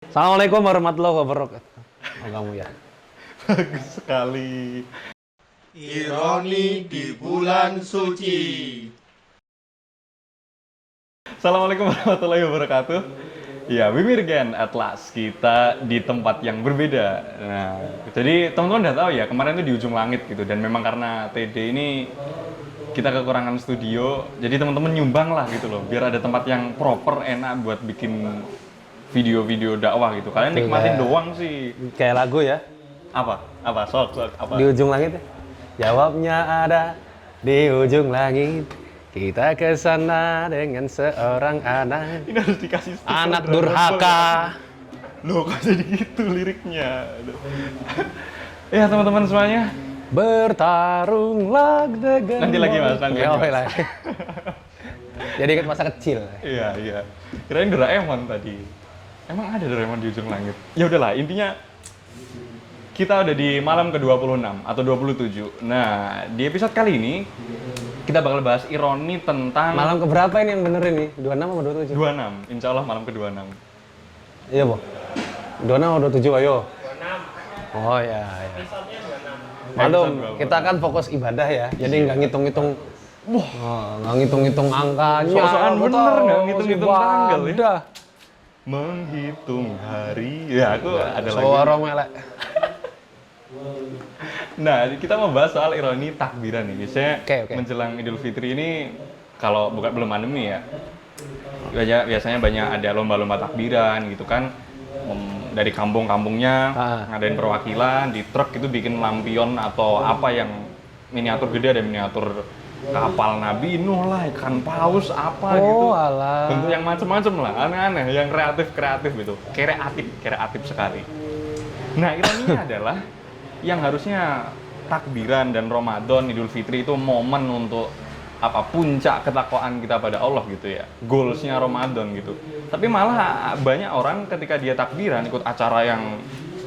Assalamualaikum warahmatullahi wabarakatuh. Oh, kamu ya. Bagus sekali. Ironi di bulan suci. Assalamualaikum warahmatullahi wabarakatuh. Ya, we meet again at last. Kita di tempat yang berbeda. Nah, jadi teman-teman udah tahu ya, kemarin itu di ujung langit gitu. Dan memang karena TD ini kita kekurangan studio, jadi teman-teman nyumbang lah gitu loh. Biar ada tempat yang proper, enak buat bikin video-video dakwah gitu. Kalian nikmatin doang sih. Kayak lagu ya. Apa? Apa? Sok, apa? Di ujung langit ya. Jawabnya ada di ujung langit. Kita ke sana dengan seorang anak. Ini harus dikasih stiker Anak Dragon Ball durhaka. ya. Loh, kok jadi gitu liriknya? Aduh. Ya, teman-teman semuanya. Bertarunglah dengan Nanti lagi, Mas. Nanti Ya, lagi, Mas. lagi. Jadi ingat masa kecil. Iya, iya. Kirain Doraemon tadi. Emang ada Doraemon di ujung langit? Ya udahlah, intinya kita udah di malam ke-26 atau 27. Nah, di episode kali ini kita bakal bahas ironi tentang Malam keberapa ini yang bener ini? 26 atau 27? 26. Insya Allah malam ke-26. Iya, Bu. 26 atau 27, ayo. 26. Oh ya, ya. Malum, kita kan fokus ibadah ya. Jadi nggak ngitung-ngitung. Wah, nggak ngitung-ngitung angkanya. Sok-sokan bener nggak ngitung-ngitung tanggal ya. Udah. Menghitung hari. Ya, aku ada lagi. Suara melek. Nah, kita mau bahas soal ironi takbiran nih. Biasanya Oke. menjelang Idul Fitri ini, kalau bukan belum pandemi ya, biasanya banyak ada lomba-lomba takbiran gitu kan. Dari kampung-kampungnya ngadain perwakilan, di truk itu bikin lampion atau apa yang miniatur gede, ada miniatur kapal Nabi Nuh lah, ikan paus apa gitu. Alah. Bentuk yang macem-macem lah, aneh-aneh, yang kreatif gitu. Kreatif sekali. Nah, ironinya adalah yang harusnya takbiran dan Ramadan, Idul Fitri itu momen untuk puncak ketakwaan kita pada Allah gitu ya, goalsnya Ramadan gitu. Tapi malah banyak orang ketika dia takbiran ikut acara yang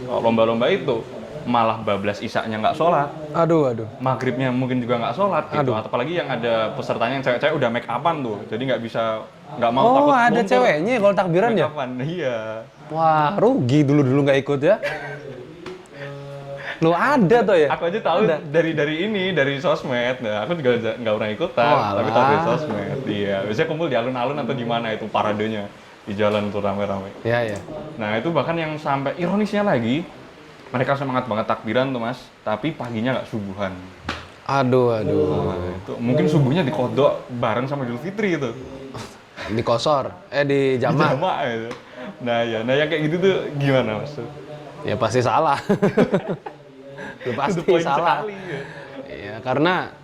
lomba-lomba itu malah bablas isaknya nggak sholat, Aduh. maghribnya mungkin juga nggak sholat gitu. Atau apalagi yang ada pesertanya yang cewek-cewek udah make upan tuh, jadi nggak mau Oh, takut ada mundur. ceweknya kalau takbiran Make ya? upan, iya. Wah, rugi dulu nggak ikut ya. Lu ada tuh ya? Aku aja tahu dari sosmed. Nah, aku juga nggak pernah ikutan, tapi tahu dari sosmed. Iya, biasanya kumpul di alun-alun atau di mana itu paradenya di jalan tuh rame-rame. Iya. Nah, itu bahkan yang sampai ironisnya lagi, mereka semangat banget takbiran tuh Mas, tapi paginya nggak subuhan. Aduh. Nah, itu mungkin subuhnya dikodok bareng sama Idul Fitri itu. Di kosor, di jamak. Jamak itu. Nah yang kayak gitu tuh gimana Mas? Ya pasti salah. Itu To pasti the point salah. sekali, ya. Iya, karena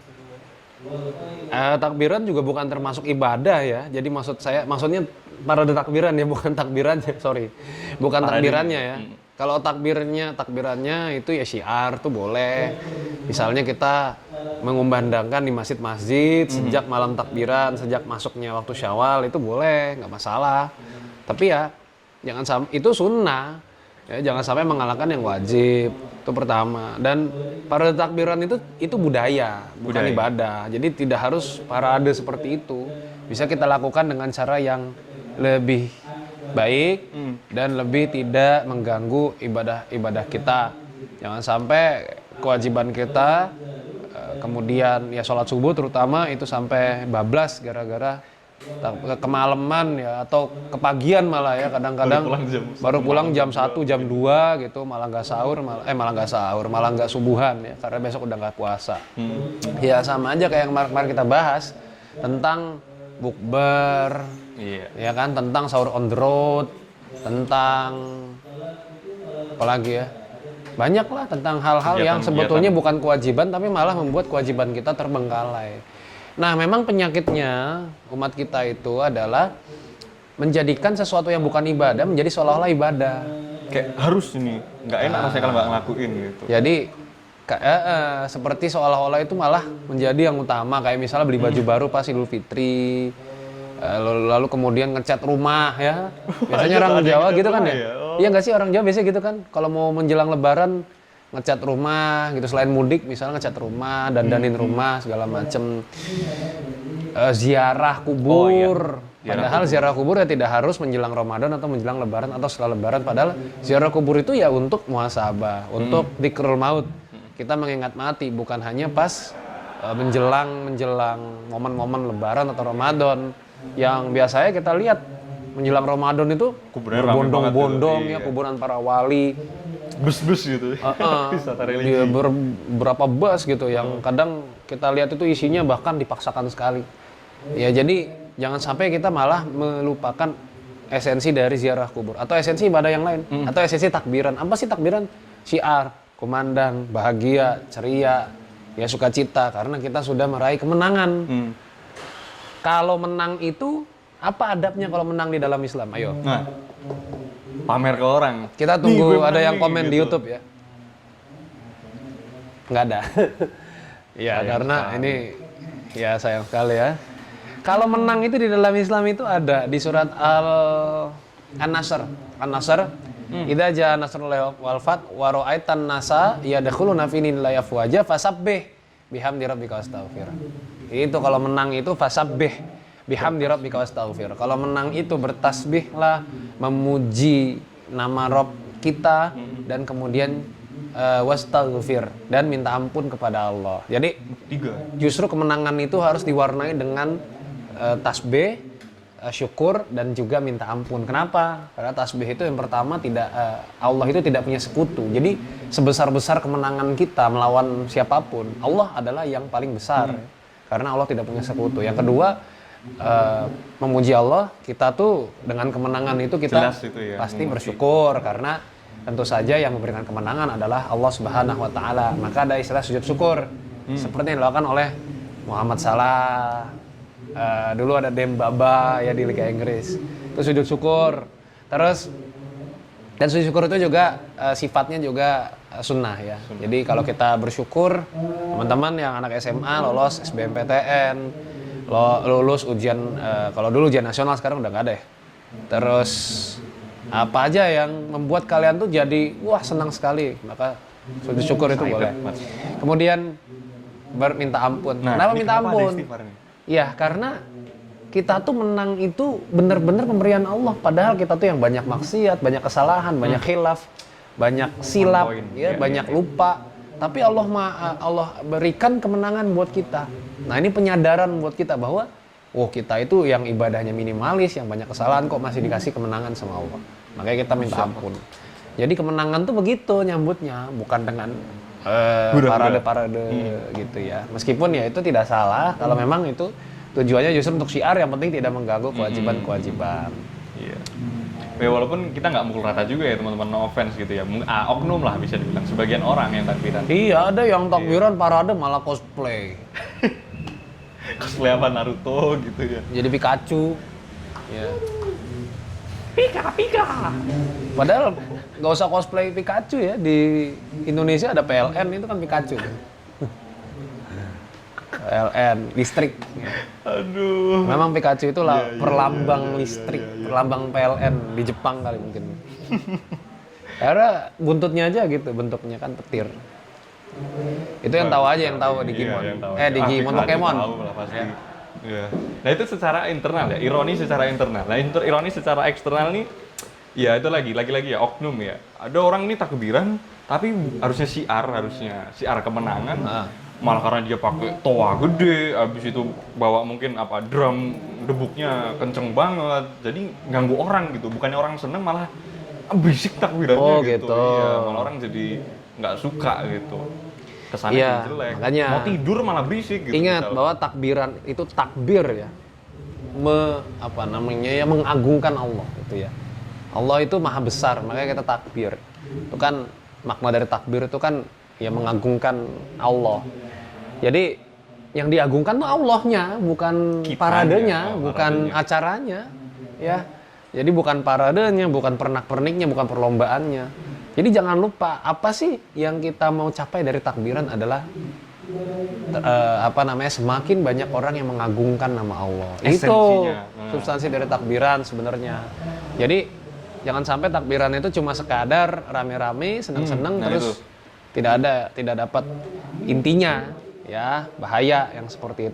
takbiran juga bukan termasuk ibadah ya. Jadi maksudnya parade takbiran ya, bukan takbirannya, sorry. Bukan Parade. takbirannya ya. Kalau takbirannya itu ya syiar tuh boleh. Misalnya kita mengumandangkan di masjid-masjid sejak malam takbiran, sejak masuknya waktu Syawal itu boleh, nggak masalah. Tapi ya jangan sampai itu sunnah. Ya, jangan sampai mengalahkan yang wajib, itu pertama. Dan parade takbiran itu budaya, bukan ibadah. Jadi tidak harus parade seperti itu. Bisa kita lakukan dengan cara yang lebih baik dan lebih tidak mengganggu ibadah kita. Jangan sampai kewajiban kita, kemudian ya sholat subuh terutama itu sampai bablas gara-gara kemalaman ya, atau kepagian malah ya, kadang-kadang baru pulang jam 1, jam 2 gitu, malah nggak subuhan ya, karena besok udah nggak puasa. Ya sama aja kayak yang kemarin kita bahas tentang bukber, ya kan, tentang sahur on the road, tentang apalagi ya, banyak lah tentang hal-hal yang sebetulnya bukan kewajiban tapi malah membuat kewajiban kita terbengkalai. Nah, memang penyakitnya umat kita itu adalah menjadikan sesuatu yang bukan ibadah menjadi seolah-olah ibadah. Kayak harus ini, nggak enak rasanya kalau nggak ngelakuin gitu. Jadi seperti seolah-olah itu malah menjadi yang utama. Kayak misalnya beli baju baru pas Idul Fitri, lalu kemudian ngecat rumah ya. Biasanya orang Jawa gitu kan ya? Iya nggak sih, orang Jawa biasanya gitu kan? Kalau mau menjelang Lebaran ngecat rumah gitu, selain mudik misalnya ngecat rumah, dandanin rumah segala macem, ziarah kubur, Padahal ziarah kubur ya tidak harus menjelang Ramadan atau menjelang Lebaran atau setelah Lebaran. Padahal ziarah kubur itu ya untuk muhasabah, untuk dzikrul maut. Kita mengingat mati, bukan hanya pas menjelang momen-momen Lebaran atau Ramadan. Yang biasanya kita lihat menjelang Ramadan itu Kuburannya rame banget bondong-bondong tuh, ya, iya. kuburan para wali. Bus-bus gitu. Wisata religi. Dia beberapa bus gitu yang kadang kita lihat itu isinya bahkan dipaksakan sekali. Ya jadi jangan sampai kita malah melupakan esensi dari ziarah kubur atau esensi ibadah yang lain atau esensi takbiran. Apa sih takbiran? Syiar, kumandang, bahagia, ceria, ya sukacita karena kita sudah meraih kemenangan. Kalau menang itu apa adabnya kalau menang di dalam Islam? Ayo. Nah, pamer ke orang. Kita Nih, tunggu gue ada menang yang nih, komen di gitu. YouTube ya. Nggak ada. Ya Sayang karena sekali. ini ya sayang sekali ya. Kalau menang itu di dalam Islam itu ada di surat An-Nasr. An-Nasr. Idza jaa nasrullahi wal fath wa ra'aitan nasa yadkhuluna fi dinillahi afwaja fasabbih bihamdi rabbika wastaghfir. Itu kalau menang itu fasabbih bihamdi rabbika wastaghfir. Kalau menang itu bertasbihlah, memuji nama Rabb kita dan kemudian wastaghfir dan minta ampun kepada Allah. Jadi 3. justru kemenangan itu harus diwarnai dengan tasbih, syukur dan juga minta ampun. Kenapa? Karena tasbih itu yang pertama Allah itu tidak punya sekutu. Jadi sebesar-besar kemenangan kita melawan siapapun, Allah adalah yang paling besar. Karena Allah tidak punya sekutu. Yang kedua, memuji Allah, kita tuh dengan kemenangan itu kita Jelas itu ya, pasti memuji. bersyukur karena tentu saja yang memberikan kemenangan adalah Allah Subhanahu wa taala. Maka ada istilah sujud syukur. Seperti yang dilakukan oleh Muhammad Salah. Dulu ada Dembaba ya di Liga Inggris. Itu sujud syukur. Terus dan sujud syukur itu juga sifatnya juga sunnah ya. Jadi kalau kita bersyukur, teman-teman yang anak SMA lolos SBMPTN, lulus ujian kalau dulu ujian nasional sekarang udah nggak ada ya. Terus apa aja yang membuat kalian tuh jadi wah senang sekali, maka sujud syukur itu boleh. Kemudian berminta ampun. Kenapa ini minta ada ampun? istighfar nih? Ya karena kita tuh menang itu benar-benar pemberian Allah. Padahal kita tuh yang banyak maksiat, banyak kesalahan, banyak khilaf, banyak silap, Poin. ya, Ya, banyak ya. lupa. Tapi Allah berikan kemenangan buat kita. Nah ini penyadaran buat kita bahwa kita itu yang ibadahnya minimalis, yang banyak kesalahan kok masih dikasih kemenangan sama Allah. Makanya kita minta ampun. Jadi kemenangan tuh begitu nyambutnya, bukan dengan parade-parade gitu ya. Meskipun ya itu tidak salah kalau memang itu tujuannya justru untuk syiar, yang penting tidak mengganggu kewajiban-kewajiban. Iya. Ya, walaupun kita nggak mukul rata juga ya teman-teman, no offense gitu ya. Oknum lah bisa dibilang, sebagian orang yang takbiran. Iya, ada yang takbiran parade malah cosplay. Cosplay apa Naruto gitu ya. Jadi Pikachu. Ya. Pika. Padahal nggak usah cosplay Pikachu ya, di Indonesia ada PLN itu kan Pikachu. PLN listrik. Aduh. Memang Pikachu itu lah perlambang listrik, perlambang PLN di Jepang kali mungkin. Karena buntutnya aja gitu, bentuknya kan petir. Itu yang tahu aja, yang tahu Digimon. Iya, yang tahu. Digimon Pikachu Pokemon. tahu lah pasti. Iya. Nah itu secara internal ya, ironi secara internal. Nah ironi secara eksternal nih, ya itu lagi-lagi ya oknum ya. Ada orang ini takbiran, tapi harusnya syiar kemenangan. Malah karena dia pakai toa gede, habis itu bawa mungkin drum debuknya kenceng banget, jadi ganggu orang gitu. Bukannya orang seneng, malah berisik takbirannya gitu. Iya, malah orang jadi nggak suka gitu. Kesannya Iya, jelek. makanya Mau tidur malah berisik gitu. ingat bahwa takbiran itu takbir ya, mengagungkan Allah gitu ya. Allah itu maha besar, makanya kita takbir. Itu kan makna dari takbir itu kan ya mengagungkan Allah. Jadi yang diagungkan tuh Allahnya, bukan Kitanya, paradenya, bukan paradenya. acaranya, ya. Jadi bukan paradenya, bukan pernak-perniknya, bukan perlombaannya. Jadi jangan lupa apa sih yang kita mau capai dari takbiran adalah semakin banyak orang yang mengagungkan nama Allah. Itu Esensinya. substansi dari takbiran sebenarnya. Jadi jangan sampai takbiran itu cuma sekadar rame-rame, senang-senang terus itu. tidak dapat intinya, ya bahaya yang seperti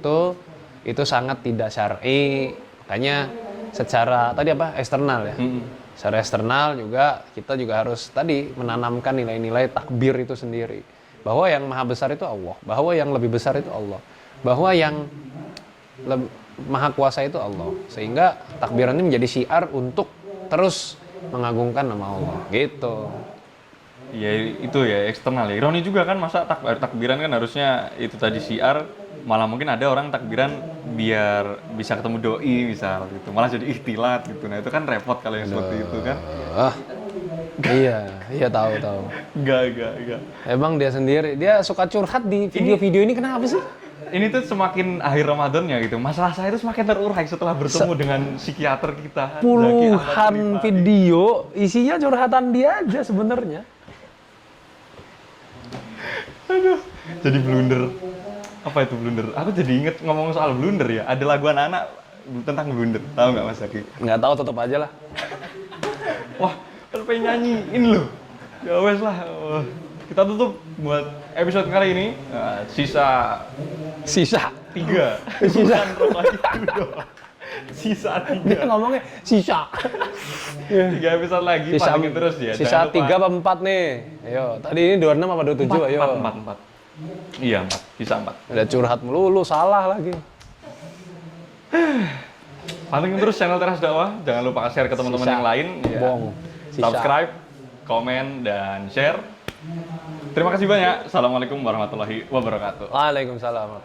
itu sangat tidak syar'i. Makanya secara tadi apa eksternal ya. Mm-mm. Secara eksternal juga kita juga harus tadi menanamkan nilai-nilai takbir itu sendiri. Bahwa yang maha besar itu Allah, bahwa yang lebih besar itu Allah, bahwa yang maha kuasa itu Allah. Sehingga takbiran ini menjadi syiar untuk terus mengagungkan nama Allah. Gitu. Ya itu ya eksternal ya. Ironi juga kan masa takbiran kan harusnya itu tadi syiar, malah mungkin ada orang takbiran biar bisa ketemu doi misal gitu. Malah jadi ikhtilat gitu. Nah, itu kan repot kalau yang seperti itu kan. Iya tahu. Enggak. Emang dia sendiri, dia suka curhat di video-video ini kenapa sih? Ini tuh semakin akhir Ramadannya gitu. Masalah saya itu semakin terurai setelah bertemu dengan psikiater kita. Zaki Ahmad Puluhan Rifai. video isinya curhatan dia aja sebenarnya. Aduh, jadi blunder. Apa itu blunder? Aku jadi inget ngomong soal blunder ya. Ada lagu anak-anak tentang blunder. Tahu nggak Mas Zaki? Nggak tahu, tetap aja lah. Wah, kan pengen nyanyiin loh. Ya wes lah. Wah. Kita tutup buat episode kali ini. Sisa Sisa. 3. Sisa. Bukan rok lagi udah. Sisa 3. Dia ngomongnya sisa. 3 episode lagi, Sisa pantengin terus ya. Sisa Jangan lupa. 3 apa 4 nih. Ayo, tadi ini 26 apa 27? Ayo. 4. Iya, 4. Sisa 4. Udah curhat melulu, salah lagi. Pantengin terus channel Teras Dakwah. Jangan lupa share ke teman-teman Sisa. yang lain. Ya. Bong. Sisa. Subscribe, komen, dan share. Terima kasih banyak. Assalamualaikum warahmatullahi wabarakatuh. Waalaikumsalam.